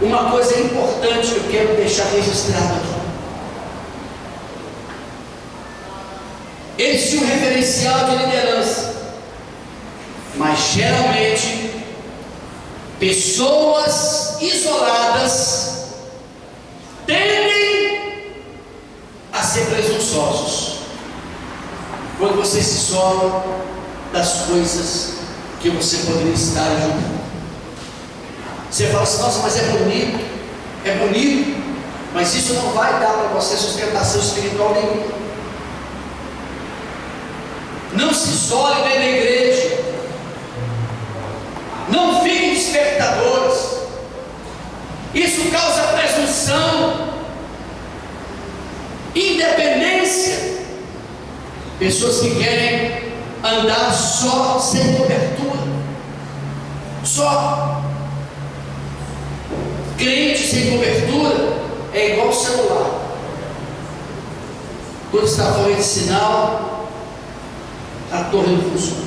uma coisa importante que eu quero deixar registrado aqui. Eles tinham um referencial de liderança, mas geralmente pessoas isoladas tendem a ser presunçosos quando você se isola das coisas que você poderia estar ajudando. Você fala assim: nossa, mas é bonito, mas isso não vai dar para você sustentação espiritual nenhuma. Não se isole dentro da igreja, não fiquem de espectadores, isso causa presunção, independência. Pessoas que querem andar só, sem cobertura, só. Crente sem cobertura é igual celular. Quando está fora de sinal, a torre não funciona,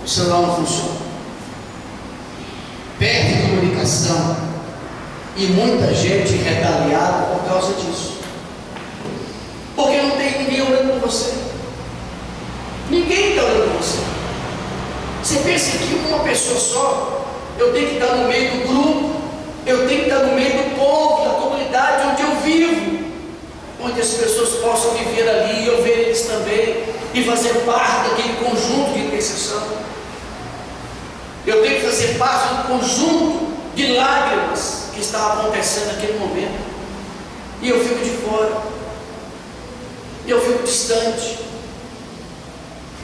o celular não funciona, perde comunicação, e muita gente retaliada por causa disso, porque não tem ninguém olhando por você. Ninguém está olhando por você. Você pensa que uma pessoa só, eu tenho que estar no meio do grupo, eu tenho que estar no meio do povo, da comunidade onde eu vivo, onde as pessoas possam viver ali, e eu ver eles também, e fazer parte daquele conjunto de intercessão. Eu tenho que fazer parte do conjunto de lágrimas que estava acontecendo naquele momento, e eu fico de fora, eu fico distante,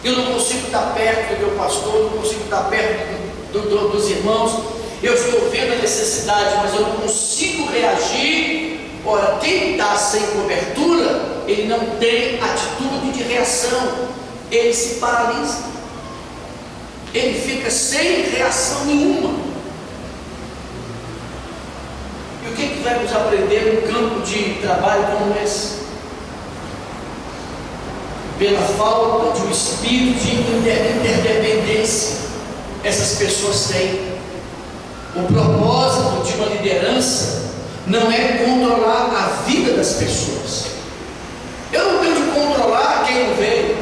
eu não consigo estar perto do meu pastor, eu não consigo estar perto dos irmãos. Eu estou vendo a necessidade, mas eu não consigo reagir. Ora, quem está sem cobertura, ele não tem atitude de reação, ele se paralisa, ele fica sem reação nenhuma. E o que vamos aprender num campo de trabalho como esse? Pela falta de um espírito de interdependência, essas pessoas têm. O propósito de uma liderança não é controlar a vida das pessoas. Eu não tenho de controlar quem não veio.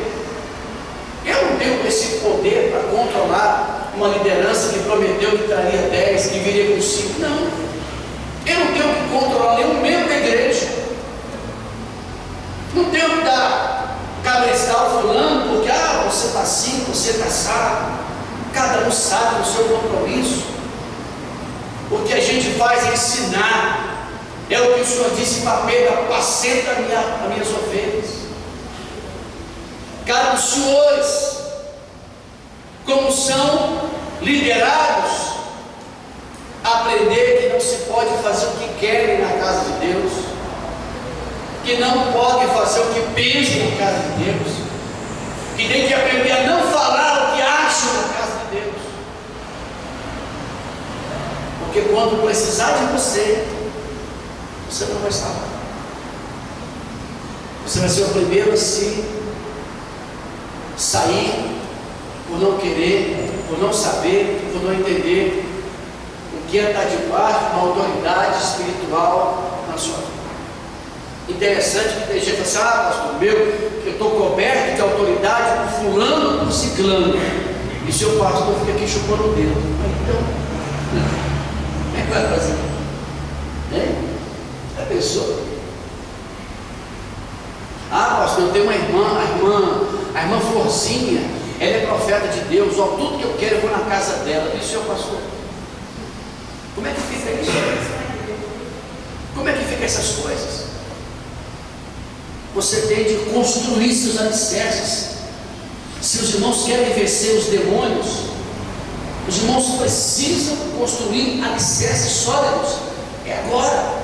Eu não tenho esse poder para controlar uma liderança que prometeu que traria 10, que viria com 5. Não. Eu não tenho que controlar nenhum membro da igreja. Não tenho que dar cabrestar o fulano, porque você está assim, você está assado. Cada um sabe o seu compromisso. O que a gente faz é ensinar. É o que o Senhor disse para Pedro: apacenta as minhas ovelhas. Cada dos senhores, como são liderados, aprender que não se pode fazer o que querem na casa de Deus, que não podem fazer o que pensam na casa de Deus, que tem que aprender a não falar o que acham na casa de Deus. Porque quando precisar de você, você não vai estar lá. Você vai ser o primeiro a se sair por não querer, por não saber, por não entender o que é estar debaixo de uma autoridade espiritual na sua vida. Interessante que tem gente que fala assim: pastor meu, eu estou coberto de autoridade por fulano, por ciclano, e seu pastor fica aqui chupando o dedo. Então, como é que vai fazer? A pessoa: pastor, eu tenho uma irmã, a irmã Florzinha, ela é profeta de Deus, tudo que eu quero eu vou na casa dela. E o seu pastor? Como é que fica isso? Como é que fica essas coisas? Você tem de construir seus alicerces. Se os irmãos querem vencer os demônios, os irmãos precisam construir alicerces sólidos. É agora,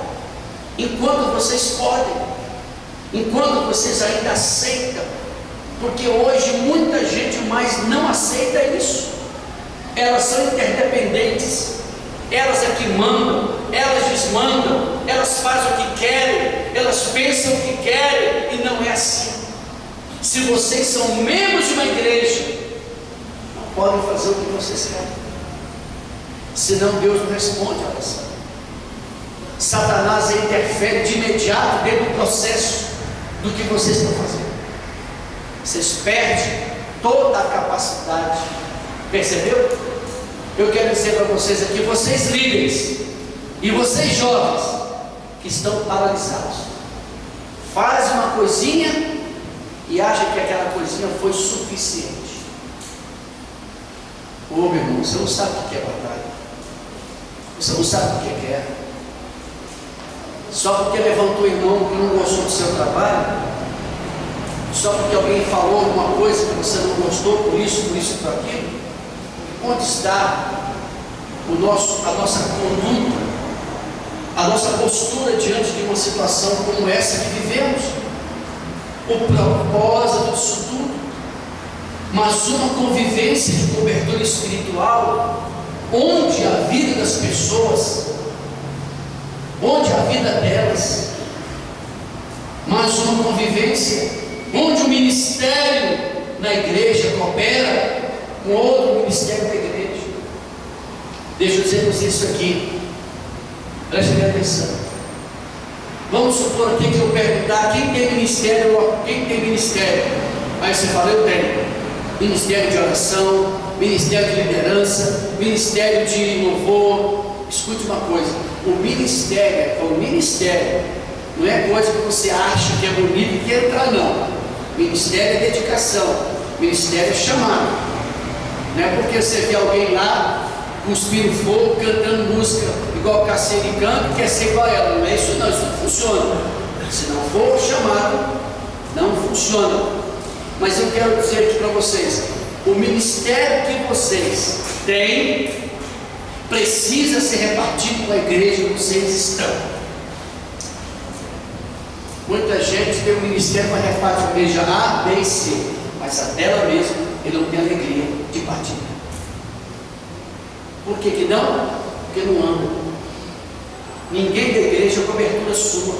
enquanto vocês podem, enquanto vocês ainda aceitam, porque hoje muita gente mais não aceita isso. Elas são interdependentes, elas é que mandam, elas desmandam, elas fazem o que querem, elas pensam o que querem, e não é assim. Se vocês são membros de uma igreja, não podem fazer o que vocês querem, senão Deus não responde a oração. Satanás interfere de imediato dentro do processo do que vocês estão fazendo. Vocês perdem toda a capacidade. Percebeu? Eu quero dizer para vocês aqui, vocês líderes e vocês jovens que estão paralisados, faz uma coisinha e acha que aquela coisinha foi suficiente. Ô meu irmão, você não sabe o que é batalha, você não sabe o que é guerra. Só porque levantou o irmão que não gostou do seu trabalho, só porque alguém falou alguma coisa que você não gostou, por isso e por aquilo. Onde está a nossa conduta, a nossa postura diante de uma situação como essa que vivemos? O propósito disso tudo, mas uma convivência de cobertura espiritual, onde a vida das pessoas, onde a vida delas, mas uma convivência onde o ministério na igreja coopera com outro ministério da igreja. Deixa eu dizer para vocês isso aqui, prestem atenção. Vamos supor aqui que eu perguntar quem tem ministério, aí você fala, eu tenho ministério de oração, ministério de liderança, ministério de louvor. Escute uma coisa, o ministério não é coisa que você acha que é bonito e quer entrar, não. Ministério é dedicação, ministério é chamado. Não é porque você vê alguém lá cuspindo fogo, cantando música igual Cassiane canta, quer ser igual a ela. Não é isso não, isso não funciona. Se não for chamado, não funciona. Mas eu quero dizer aqui para vocês, o ministério que vocês têm precisa ser repartido com a igreja que vocês estão. Muita gente tem um ministério para repartir com a igreja A, B e C, mas a dela mesmo ele não tem alegria de partir. Por que não? Porque não ama. Ninguém da igreja é cobertura sua.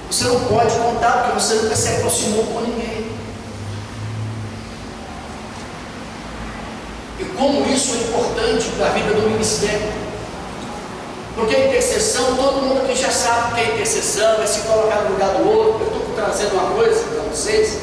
Você não pode contar, porque você nunca se aproximou com ninguém. E como isso é importante para a vida do ministério. Porque a intercessão, todo mundo aqui já sabe que a intercessão é se colocar no lugar do outro. Eu estou trazendo uma coisa para vocês,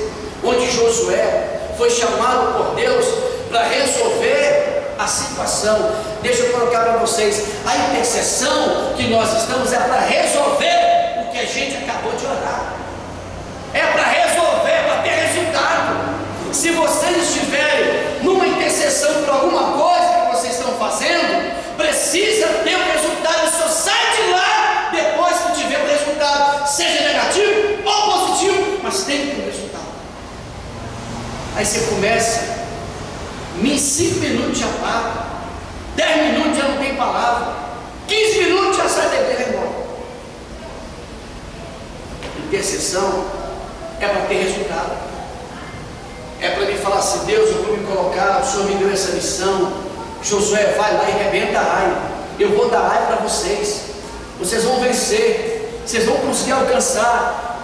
onde Josué foi chamado por Deus para resolver a situação. Deixa eu colocar para vocês, a intercessão que nós estamos é para resolver o que a gente acabou de orar. É para resolver, para ter resultado. Se vocês estiverem numa intercessão por alguma coisa que vocês estão fazendo, precisa ter um resultado. Só sai de lá depois que tiver o resultado, seja negativo ou positivo, mas tem que ter um resultado. Aí você começa, em 5 minutos já para, 10 minutos já não tem palavra, 15 minutos já sai da igreja e embora. Intercessão é para ter resultado. É para me falar assim, Deus, eu vou me colocar, o Senhor me deu essa missão. Josué, vai lá e rebenta a Ai. Eu vou dar Ai para vocês. Vocês vão vencer. Vocês vão conseguir alcançar.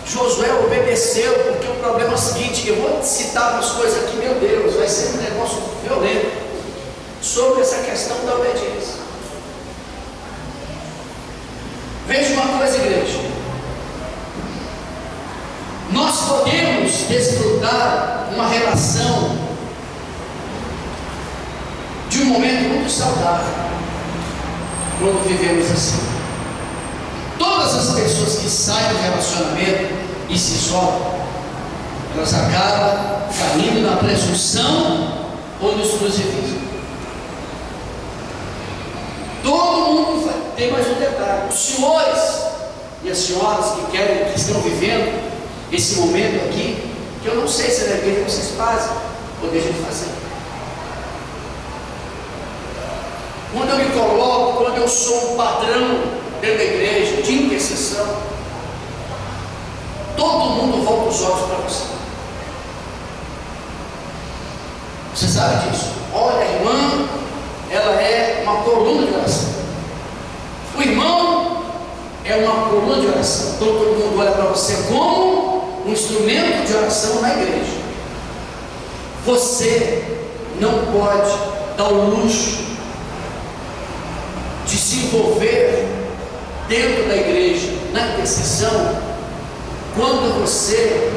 Josué obedeceu, porque o problema é o seguinte, eu vou citar umas coisas aqui, meu Deus, vai ser um negócio violento, sobre essa questão da obediência. Veja uma coisa, igreja. Nós podemos desfrutar uma relação de um momento muito saudável quando vivemos assim. Todas as pessoas que saem do relacionamento e se isolam, elas acabam caindo na presunção ou no exclusivismo. Todo mundo tem mais um detalhe. Os senhores e as senhoras que estão vivendo esse momento aqui, que eu não sei se é da igreja que vocês fazem ou deixam de fazer. Quando eu me coloco, quando eu sou um padrão dentro da igreja de intercessão, todo mundo volta os olhos para você. Você sabe disso? Olha, a irmã, ela é uma coluna de oração. O irmão é uma coluna de oração. Então todo mundo olha para você como um instrumento de oração na igreja. Você não pode dar o luxo de se envolver dentro da igreja, na intercessão, quando você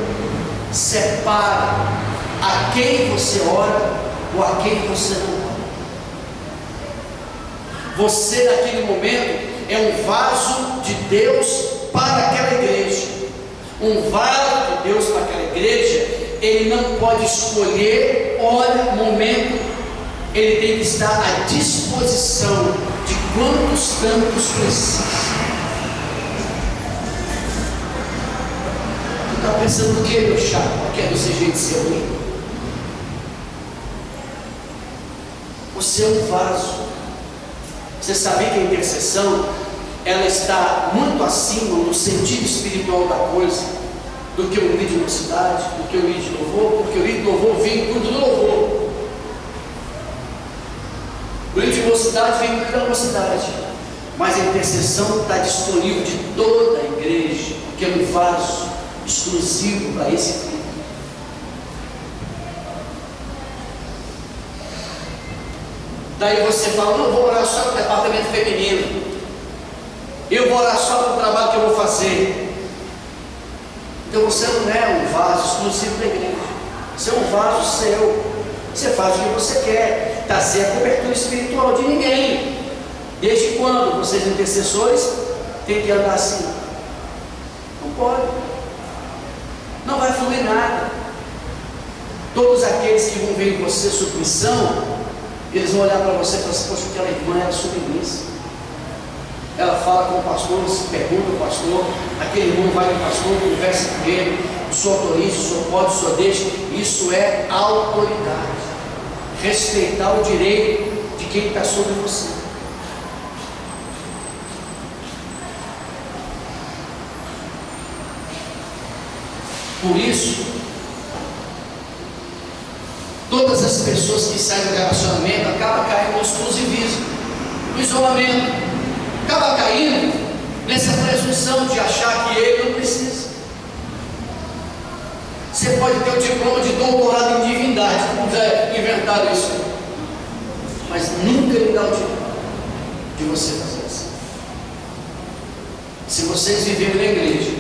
separa a quem você ora ou a quem você não ora. Você naquele momento é um vaso de Deus para aquela igreja. Um vaso de Deus para aquela igreja, ele não pode escolher hora, momento, ele tem que estar à disposição de quantos tantos precisa. Tu está pensando o que, meu chato? Quer desse jeito de ser ruim? Você é um vaso. Você sabia que a intercessão, ela está muito acima no sentido espiritual da coisa do que o líder de mocidade, do que o líder de louvor, porque o líder de louvor vem tudo do louvor. O líder de mocidade vem tudo da mocidade, mas a intercessão está disponível de toda a igreja, porque é um vaso exclusivo para esse fim. Daí você fala, não vou orar só para o departamento feminino, eu vou orar só para o trabalho que eu vou fazer. Então você não é um vaso exclusivo da igreja, você é um vaso seu, você faz o que você quer, está sem a cobertura espiritual de ninguém. Desde quando vocês intercessores têm que andar assim? Não pode, não vai fluir nada. Todos aqueles que vão ver em você submissão, eles vão olhar para você e falar assim, poxa, aquela irmã era submissa. Ela fala com o pastor, se pergunta ao pastor, aquele irmão vai no pastor, conversa com ele, o senhor autoriza, o senhor pode, o senhor deixa. Isso é autoridade. Respeitar o direito de quem está sobre você. Por isso, todas as pessoas que saem do relacionamento acabam caindo no exclusivismo, no isolamento, acabam caindo nessa presunção de achar que ele não precisa. Você pode ter o diploma de doutorado em divindade, como já inventaram isso, mas nunca lhe dá o direito de você fazer isso. Se vocês viverem na igreja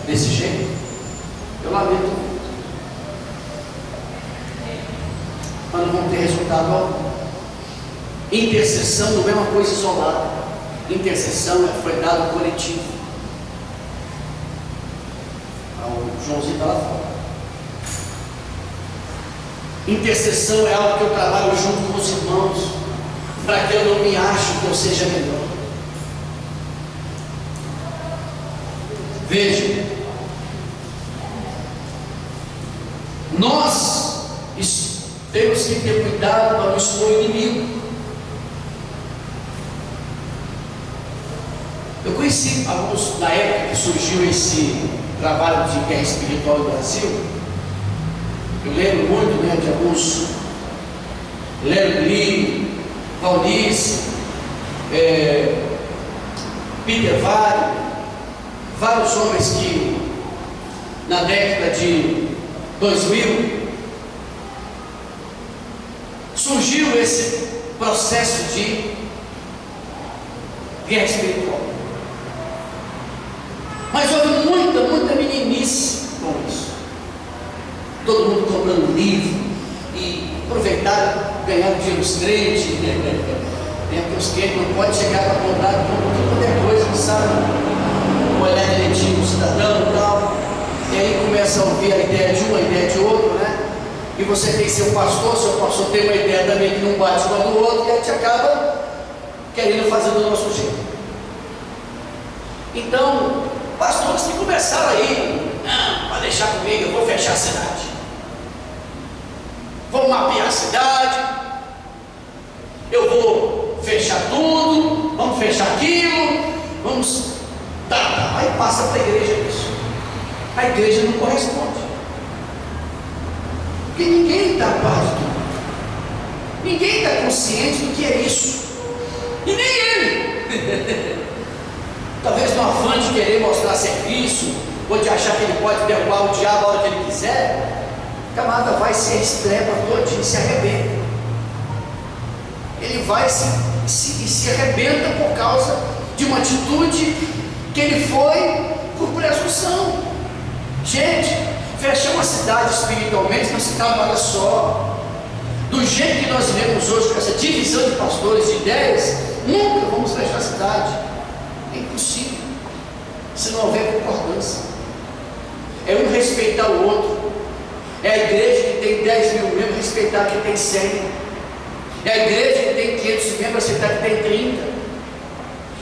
desse jeito, eu lamento muito, mas não vão ter resultado algum. Intercessão não é uma coisa isolada. Intercessão foi dado coletivo. O Joãozinho está lá fora. Intercessão é algo que eu trabalho junto com os irmãos, para que eu não me ache que eu seja melhor. Veja, nós temos que ter cuidado para não expor o inimigo. Eu conheci alguns, na época que surgiu esse trabalho de guerra espiritual no Brasil, eu lembro muito, de alguns, Léo Lee, Valnice, Peter Vale, vários homens que na década de 2000 surgiu esse processo de guerra espiritual. Mas houve muita meninice com isso. Todo mundo comprando livro e aproveitaram, ganharam dinheiro dos crentes, porque os crentes não podem chegar para comprar qualquer coisa, não sabe olhar direitinho o cidadão e tal. E aí começa a ouvir a ideia de um, a ideia de outro, E você tem seu pastor tem uma ideia também que não bate uma do outro, e a gente acaba querendo fazer do nosso jeito. Então, pastores que começaram aí, não, pode deixar comigo, eu vou fechar a cidade. Vou mapear a cidade, eu vou fechar tudo, vamos fechar aquilo, vamos. Aí passa para a igreja isso. A igreja não corresponde. Porque ninguém está a par de tudo. Ninguém está consciente do que é isso. E nem ele. Talvez no afã de querer mostrar serviço, ou de achar que ele pode derrubar o diabo a hora que ele quiser, o camarada vai se estrepa todinho, se arrebenta. Ele vai se arrebenta por causa de uma atitude que ele foi por presunção. Gente, fechar uma cidade espiritualmente não se trabalha só. Do jeito que nós vivemos hoje, com essa divisão de pastores, de ideias, nunca vamos fechar a cidade. É impossível, se não houver concordância. É um respeitar o outro. É a igreja que tem 10 mil membros respeitar que tem 100. É a igreja que tem 500 membros respeitar que tem 30.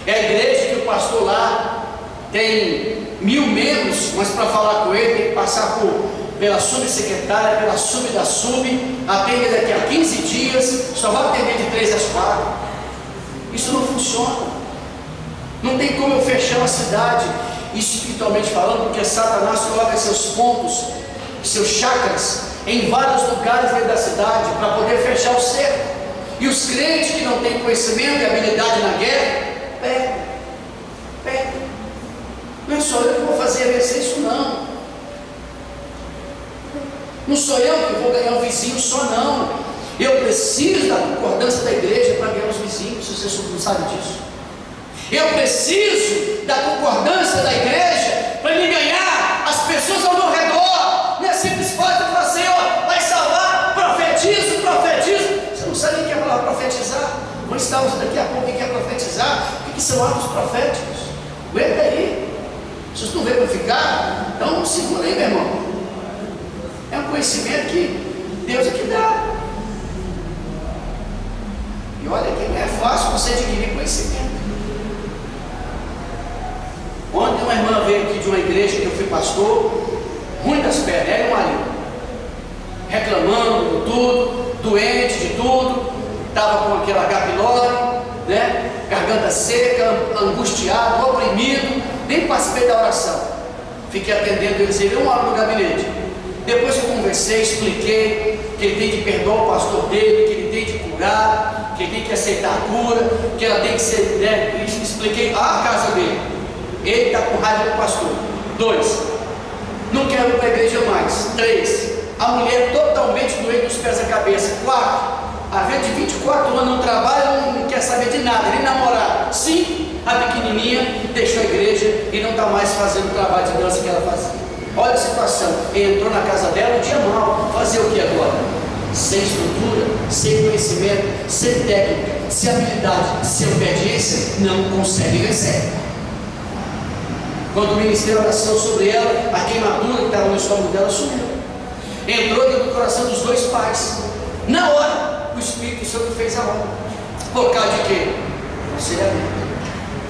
É a igreja que o pastor lá tem 1000 membros, mas para falar com ele tem que passar pela subsecretária, pela sub da sub, atende daqui a 15 dias, só vai atender de 3 às 4. Isso não funciona. Não tem como eu fechar uma cidade, espiritualmente falando, porque Satanás coloca seus pontos, seus chakras, em vários lugares dentro da cidade, para poder fechar o cerco. E os crentes que não têm conhecimento e habilidade na guerra, perdem. Não é só eu que vou fazer vencer isso, não. Não sou eu que vou ganhar o vizinho só, não. Eu preciso da concordância da igreja para ganhar os vizinhos, se você não sabe disso. Eu preciso da concordância da igreja para me ganhar as pessoas ao meu redor. Não é simples fácil falar assim, ó, vai salvar, profetizo. Você não sabe o que é a palavra profetizar? Vou ensinar você daqui a pouco o que é profetizar, o que são atos proféticos. Aguenta aí. Vocês não veem para ficar? Então segura aí, meu irmão. É um conhecimento que Deus aqui dá. E olha que não é fácil você adquirir conhecimento. Ontem uma irmã veio aqui de uma igreja que eu fui pastor, ruim das pernas, ela e o marido, reclamando de tudo, doente de tudo, estava com aquela H. pylori, né? Garganta seca, angustiado, oprimido. Nem participei da oração, fiquei atendendo eles, ele 1 hora no gabinete. Depois eu conversei, expliquei que ele tem que perdoar o pastor dele, que ele tem que curar, que ele tem que aceitar a cura, que ela tem que ser, né? Expliquei a casa dele. Ele está com raiva do pastor. 2, não quero ir para a igreja mais. 3, a mulher totalmente doente dos pés à cabeça. 4, a velha de 24 anos não trabalha, não quer saber de nada, nem namorar. 5, a pequenininha deixou a igreja e não está mais fazendo o trabalho de dança que ela fazia. Olha a situação, ele entrou na casa dela um dia mal, fazer o que agora? Sem estrutura, sem conhecimento, sem técnica, sem habilidade, sem obediência, não consegue vencer. Quando ministrei a oração sobre ela, a queimadura que estava no estômago dela sumiu. Entrou dentro do coração dos 2 pais. Na hora, o Espírito Santo fez a obra. Por causa de quê? Aconselhamento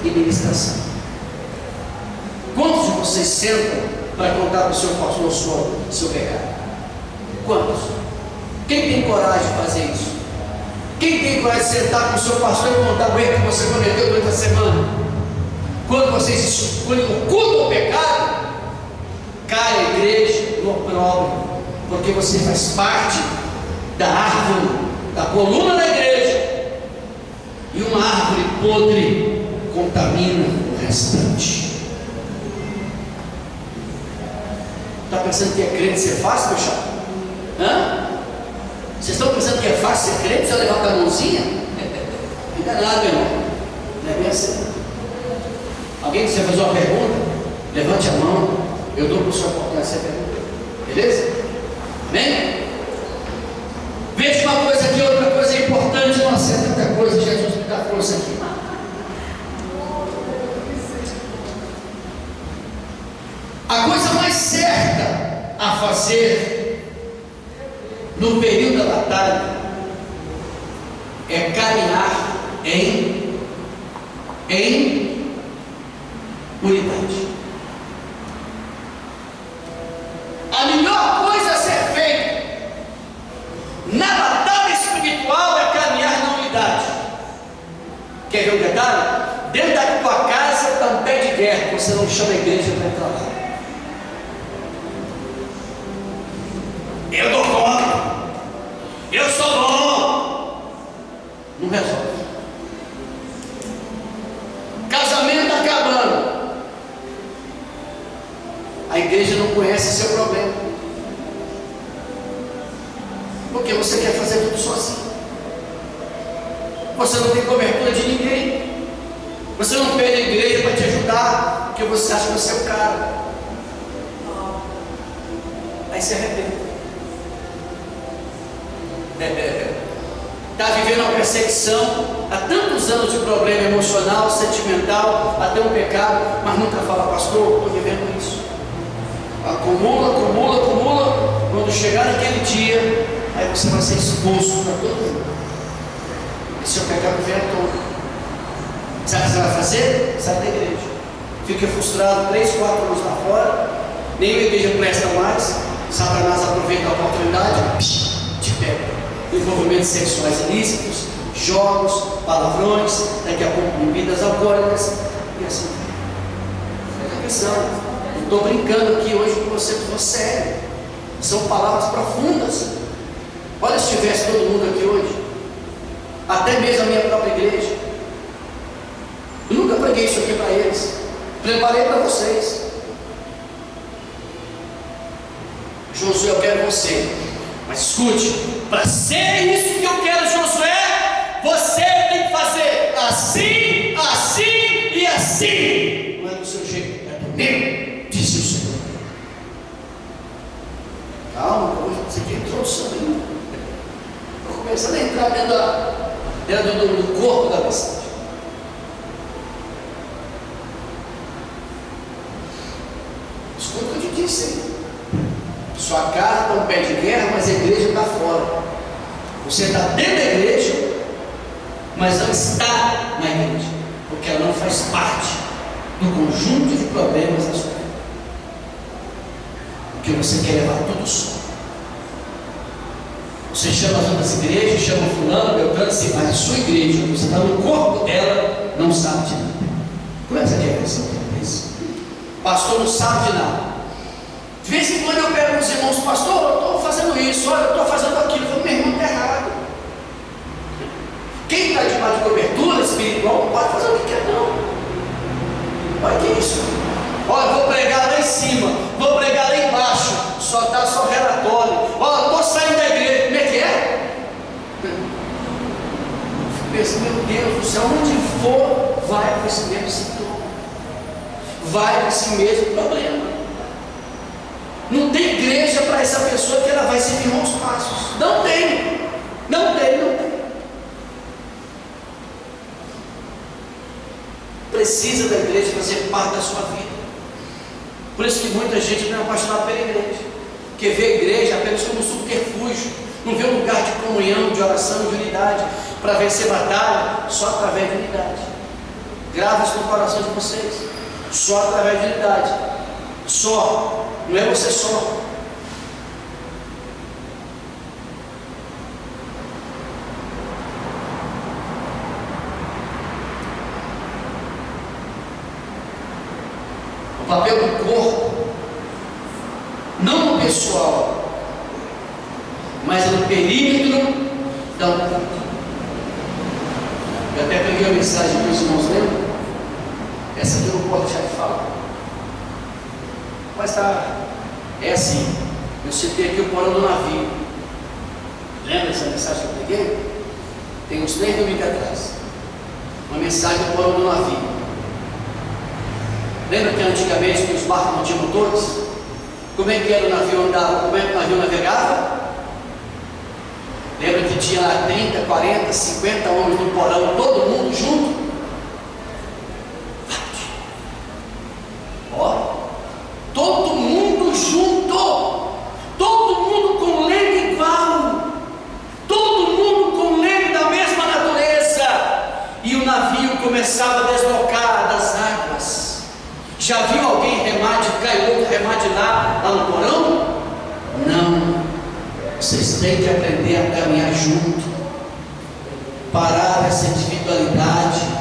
e ministração. Quantos de vocês sentam para contar para o seu pastor seu pecado? Quantos? Quem tem coragem de fazer isso? Quem tem coragem de sentar com o seu pastor e contar o erro que você cometeu durante a semana? Quando vocês ocultam o pecado, cai a igreja no opróbrio, porque você faz parte da árvore, da coluna da igreja, e uma árvore podre contamina o restante. Está pensando que é crente ser fácil, meu chato? Vocês estão pensando que é fácil ser crente? Só levantar a mãozinha? Enganado, meu irmão. Não é bem assim. Alguém quiser fazer uma pergunta? Levante a mão. Eu dou para o senhor oportunidade de fazer pergunta. Beleza? Amém? Veja uma coisa aqui, outra coisa importante. Não acerta tanta coisa. Jesus me dá força aqui. A coisa mais certa a fazer no período da batalha é caminhar em unidade. A melhor coisa a ser feita na batalha espiritual é caminhar na unidade. Quer ver um detalhe? Dentro da tua casa está um pé de guerra, você não chama a igreja para entrar lá. Eu dou conta, eu sou bom. Não resolve. Casamento acabando, a igreja não conhece seu problema, porque você quer fazer tudo sozinho. Você não tem cobertura de ninguém. Você não pede a igreja para te ajudar, porque você acha que você é o cara. Aí se arrepende. Está vivendo uma perseguição, há tantos anos de problema emocional, sentimental, até um pecado, mas nunca fala, pastor, estou vivendo isso. Acumula. Quando chegar naquele dia, aí você vai ser expulso para todo mundo. E seu pecado vem à tona. Sabe o que você vai fazer? Sai da igreja. Fica frustrado 3, 4 anos lá fora, nem a igreja presta mais. Satanás aproveita a oportunidade, te pega. Envolvimentos sexuais ilícitos, jogos, palavrões, daqui a pouco bebidas alcoólicas e assim. Presta atenção. Não estou brincando aqui hoje com você, estou sério. São palavras profundas. Olha se tivesse todo mundo aqui hoje, até mesmo a minha própria igreja. Eu nunca preguei isso aqui para eles, preparei para vocês. Josué, eu quero você, mas escute, para ser isso que eu quero, Josué, você tem que fazer assim, assim e assim. Não é do seu jeito, é do meu, disse o Senhor. Calma, você tem introdução ainda. Estou começando a entrar dentro do corpo da mensagem. Escuta o que eu te disse aí. Sua casa está um pé de guerra, mas a igreja está fora. Você está dentro da igreja, mas não está na igreja, porque ela não faz parte do conjunto de problemas da sua vida. Porque você quer levar tudo só. Você chama as outras igrejas, chama fulano, beltrano, assim, mas a sua igreja, você está no corpo dela, não sabe de nada. Como é que você quer ver isso? Pastor não sabe de nada. De vez em quando eu pego os irmãos, pastor, eu estou fazendo isso, olha, eu estou fazendo aquilo. Eu falo, meu irmão, está errado. Quem está debaixo de cobertura espiritual não pode fazer o que quer, não. Olha que isso. Olha, vou pregar lá em cima, vou pregar lá embaixo, só dá só relatório. Olha, estou saindo da igreja, como é que é? Eu fico pensando, meu Deus do céu, onde for, vai com esse mesmo sintoma, vai com esse mesmo problema. Não tem igreja para essa pessoa que ela vai se firmar os passos. Não tem. Precisa da igreja fazer parte da sua vida. Por isso que muita gente não é apaixonada pela igreja, porque vê a igreja apenas como um subterfúgio, não vê um lugar de comunhão, de oração, de unidade, para vencer batalha só através de unidade. Grava isso no coração de vocês. Só através de unidade. Só. Não é você só. O papel do corpo, não no pessoal, mas no perímetro da unidade. Eu até peguei a mensagem para os irmãos, lembram? Essa aqui eu não posso deixar de falar. Mas é assim, eu citei aqui o porão do navio. Lembra essa mensagem que eu peguei? Tem uns 3 domingos atrás. Uma mensagem do porão do navio. Lembra que antigamente os barcos não tinham motores? Como é que era o navio andava? Como é que o navio navegava? Lembra que tinha lá 30, 40, 50 homens no porão, todo mundo junto? Todo mundo junto, todo mundo com leme igual, todo mundo com leme da mesma natureza, e o navio começava a deslocar das águas. Já viu alguém remar de cá e outro remar de lá no porão? Não, vocês têm que aprender a caminhar junto, parar essa individualidade.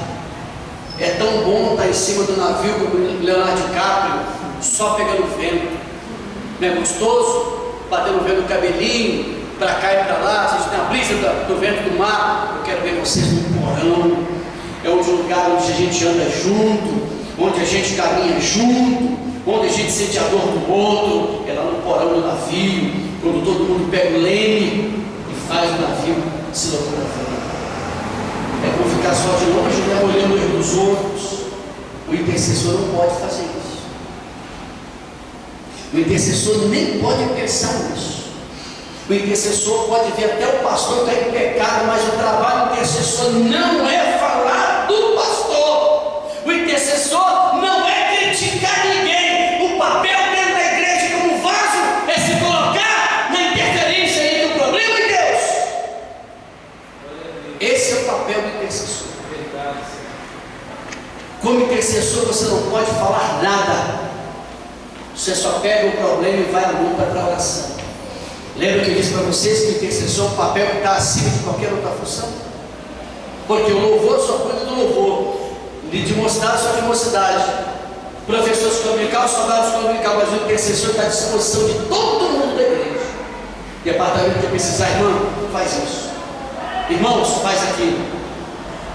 É tão bom estar em cima do navio como Leonardo DiCaprio, só pegando vento. Não é gostoso? Batendo vento no cabelinho, para cá e para lá. A gente tem a brisa do vento do mar. Eu quero ver vocês no porão. É um lugar onde a gente anda junto, onde a gente caminha junto, onde a gente sente a dor do outro. É lá no porão do navio, quando todo mundo pega o leme e faz o navio se locomover. É como ficar só de longe, né, olhando uns dos outros. intercessor não pode fazer isso. O intercessor nem pode pensar nisso. O intercessor pode ver até o pastor estar em pecado, mas o trabalho do intercessor não é falar do pastor. O intercessor não é criticar ninguém. O papel dentro da igreja como vaso é se colocar na interferência entre o problema e Deus. Esse é o papel do intercessor. Como intercessor você não pode falar nada. Você só pega o problema e vai à luta para a oração. Lembra que eu disse para vocês que o intercessor é um papel que está acima de qualquer outra função? Porque o louvor só cuida do louvor, de mocidade só de mocidade, professor de escola dominical só dá de escola dominical, mas o intercessor está à disposição de todo mundo da igreja. Departamento que precisar, irmão, faz isso, irmãos, faz aquilo.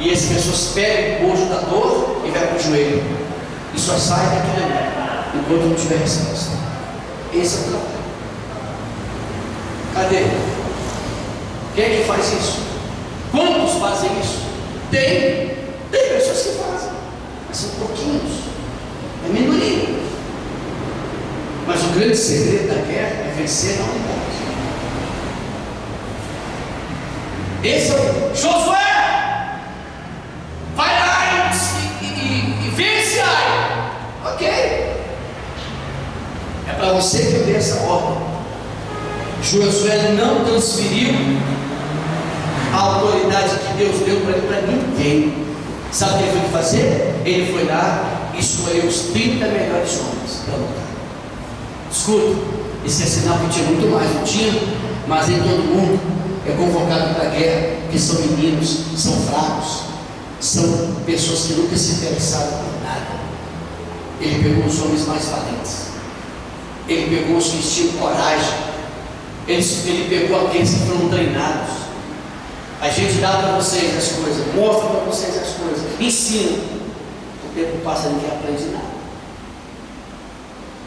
E as pessoas pegam o bojo da dor e vai para o joelho, e só sai daquilo ali, enquanto não tiver resposta. Esse é o trabalho. Cadê? Quem é que faz isso? Quantos fazem isso? Tem pessoas que fazem, mas são pouquinhos, é minoria. Mas o grande segredo da guerra é vencer na unidade. Esse é o Josué, vai lá e vence Ai. Ok, é para você que eu dei essa ordem. Josué não transferiu a autoridade que Deus deu para ele para ninguém. Sabe o que ele foi fazer? Ele foi lá e escolheu os 30 melhores homens para lutar. Escuta, esse é sinal que tinha muito mais, não tinha? Mas em todo mundo é convocado para a guerra, que são meninos, são fracos, são pessoas que nunca se interessaram por nada. Ele pegou os homens mais valentes, ele pegou os que tinham coragem. Ele pegou aqueles que foram treinados. A gente dá para vocês as coisas, mostra para vocês as coisas, ensina. O tempo passa e ninguém aprende nada.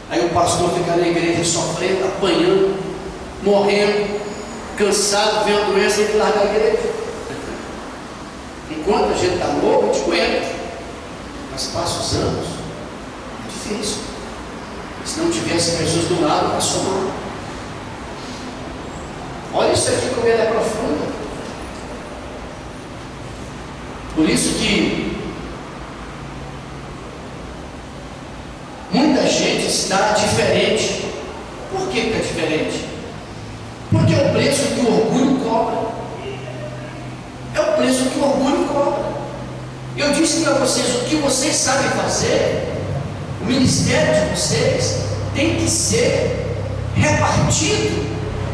Aí o pastor fica na igreja sofrendo, apanhando, morrendo, cansado, vendo a doença e larga a igreja. Enquanto a gente está novo, a gente aguenta. Mas passa os anos, é difícil. Se não tivesse pessoas do lado, vai somar. Olha isso aqui como ele é profundo. Por isso que muita gente está diferente. Por que está diferente? Porque é o preço que o orgulho cobra. É o preço que o orgulho cobra. Eu disse para vocês, o que vocês sabem fazer, o ministério de vocês tem que ser repartido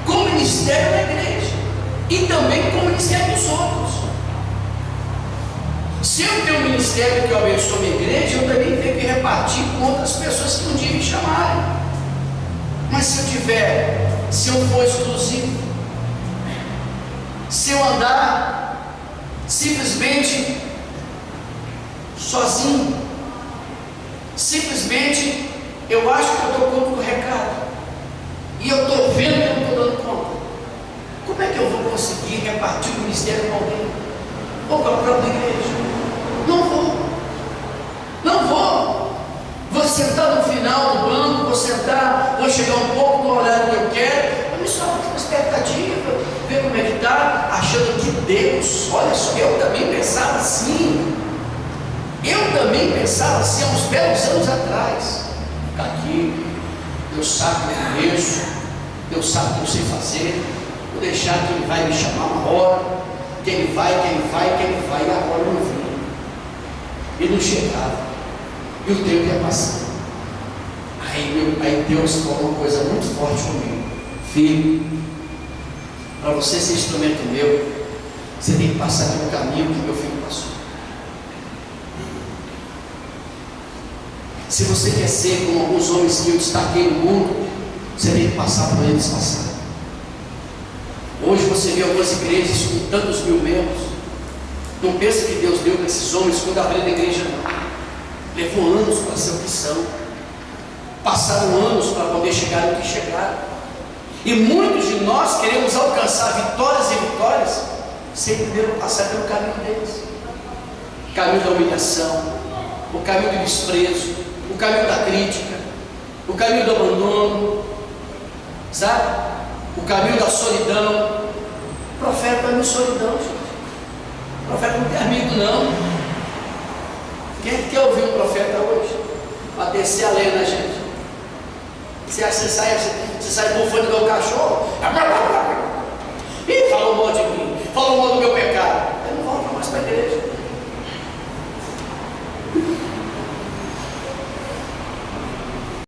com o ministério da igreja e também com o ministério dos outros. Se eu tenho um ministério que eu abençoo a minha igreja, eu também tenho que repartir com outras pessoas que um dia me chamarem. Mas se eu for exclusivo, se eu andar simplesmente sozinho, simplesmente eu acho que eu dou conta do recado e eu estou vendo que eu não estou dando conta, como é que eu vou conseguir repartir o ministério com alguém ou com a própria igreja? Não vou. Vou sentar no final do banco, vou chegar um pouco no horário que eu quero, eu me solto com expectativa, ver como é que está, achando que Deus, olha só, eu também pensava assim há uns belos anos atrás. Ficar aqui, Deus sabe que eu conheço, Deus sabe que eu sei fazer, vou deixar que Ele vai me chamar uma hora, que Ele vai, e agora eu não vi. E não chegava, e o tempo ia passando. Aí Deus falou uma coisa muito forte comigo: filho, para você ser instrumento meu, você tem que passar pelo caminho que meu filho passou. Se você quer ser como alguns homens que eu destaquei no mundo, você tem que passar por eles passaram. Hoje você vê algumas igrejas com tantos mil membros. Não pensa que Deus deu para esses homens quando abriram a igreja, não. Levou anos para ser o que são. Passaram anos para poder chegar no que chegaram. E muitos de nós queremos alcançar vitórias e vitórias sem primeiro passar pelo caminho deles. Caminho da humilhação, o caminho do desprezo, o caminho da crítica, o caminho do abandono, sabe? O caminho da solidão. O profeta não é solidão, gente. O profeta não tem amigo, não. Quem quer ouvir um profeta hoje? Para descer a lei na gente. Você acha que você sai bufando igual o cachorro?